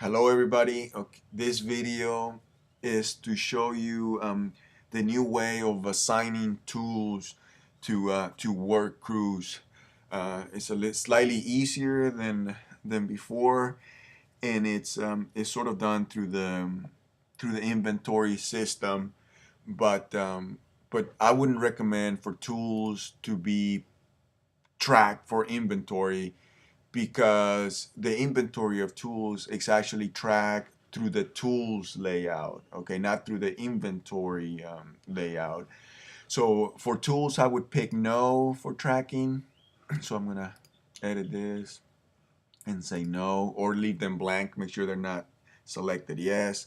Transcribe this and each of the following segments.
Hello everybody. Okay, this video is to show you the new way of assigning tools to work crews. It's slightly easier than before, and it's sort of done through the inventory system. But but I wouldn't recommend for tools to be tracked for inventory because the inventory of tools is actually tracked through the tools layout, okay, not through the inventory layout. So for tools, I would pick no for tracking. So I'm gonna edit this and say no, or leave them blank, make sure they're not selected yes.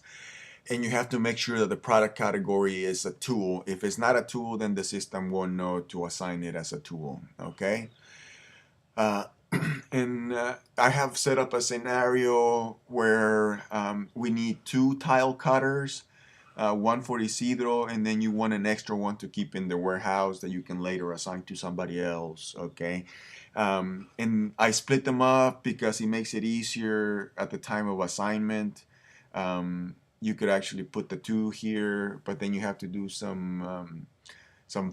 And you have to make sure that the product category is a tool. If it's not a tool, then the system won't know to assign it as a tool, okay? Uh, and I have set up a scenario where we need two tile cutters, one for Isidro, and then you want an extra one to keep in the warehouse that you can later assign to somebody else, okay? And I split them up because it makes it easier at the time of assignment. You could actually put the two here, but then you have to do some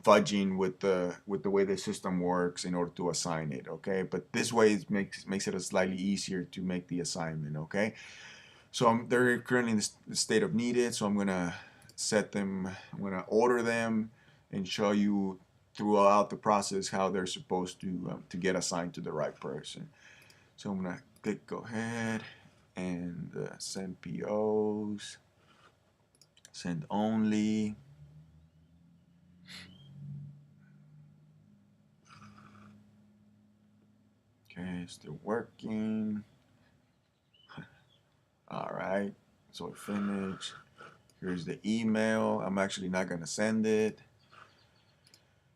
fudging with the way the system works in order to assign it, okay? But this way it makes it a slightly easier to make the assignment, okay? So they're currently in the state of needed, so I'm gonna set them, I'm gonna order them and show you throughout the process how they're supposed to get assigned to the right person. So I'm gonna click go ahead and send POs, send only. Okay, still working. All right, so finish. Here's the email. I'm actually not gonna send it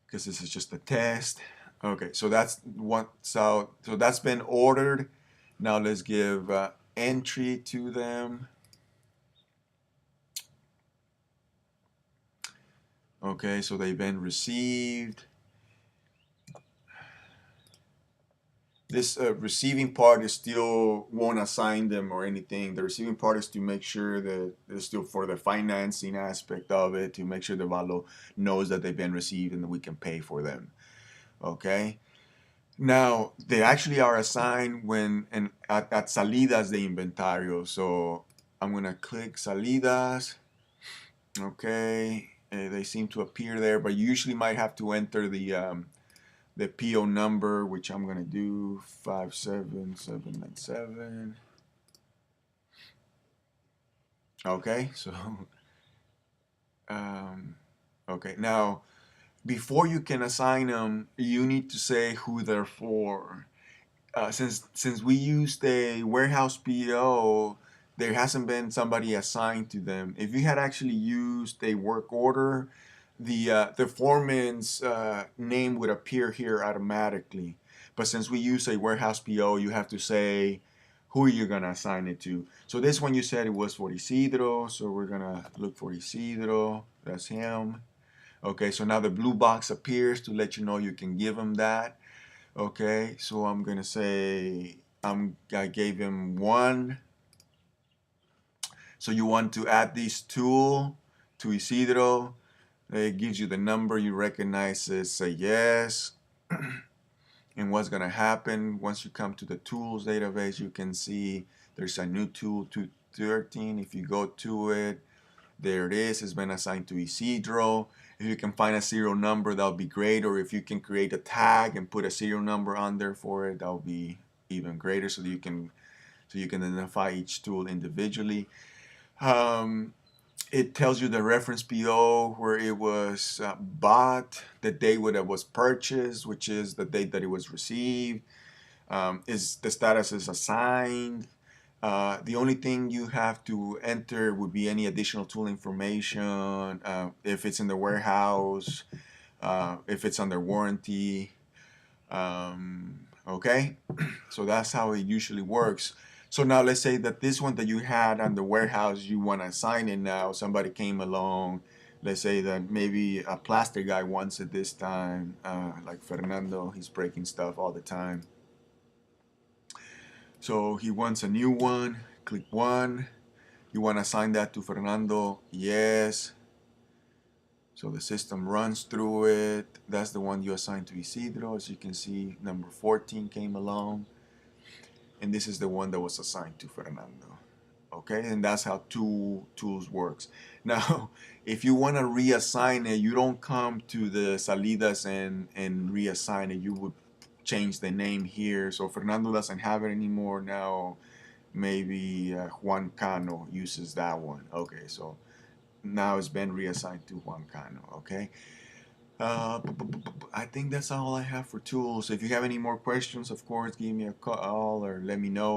because this is just a test. Okay, so that's one. So that's been ordered. Now let's give entry to them. Okay, so they've been received. This receiving part is still won't assign them or anything. The receiving part is to make sure that it's still for the financing aspect of it, to make sure the Valo knows that they've been received and that we can pay for them. Okay. Now they actually are assigned when and at salidas de inventario. So I'm gonna click salidas. Okay. They seem to appear there, but you usually might have to enter the PO number, which I'm gonna do 57797. Okay, so okay, now before you can assign them, you need to say who they're for. Since we used a warehouse PO, there hasn't been somebody assigned to them. If you had actually used a work order, the foreman's name would appear here automatically. But since we use a warehouse PO, you have to say who you're gonna assign it to. So this one you said it was for Isidro, so we're gonna look for Isidro. That's him. Okay, so now the blue box appears to let you know you can give him that. Okay, so I'm gonna say I gave him one. So you want to add this tool to Isidro. It gives you the number you recognize it. Say yes. And what's gonna happen once you come to the tools database, you can see there's a new tool 213. If you go to it, there it is. It's been assigned to Isidro. If you can find a serial number, that would be great. Or if you can create a tag and put a serial number on there for it, that would be even greater, so that you can identify each tool individually. It tells you the reference PO where it was bought, the date when it was purchased, which is the date that it was received. Is the status is assigned. The only thing you have to enter would be any additional tool information, if it's in the warehouse, if it's under warranty. Okay, so that's how it usually works. So now let's say that this one that you had on the warehouse, you want to assign it now. Somebody came along. Let's say that maybe a plaster guy wants it this time, like Fernando. He's breaking stuff all the time. So he wants a new one. click 1. You want to assign that to Fernando? Yes. So the system runs through it. That's the one you assigned to Isidro. As you can see, number 14 came along. And this is the one that was assigned to Fernando. Okay, and that's how two tools works. Now, if you want to reassign it, you don't come to the salidas and reassign it. You would change the name here. So Fernando doesn't have it anymore now. Maybe Juan Cano uses that one. Okay, so now it's been reassigned to Juan Cano. Okay. I think that's all I have for tools. If you have any more questions, of course, give me a call or let me know.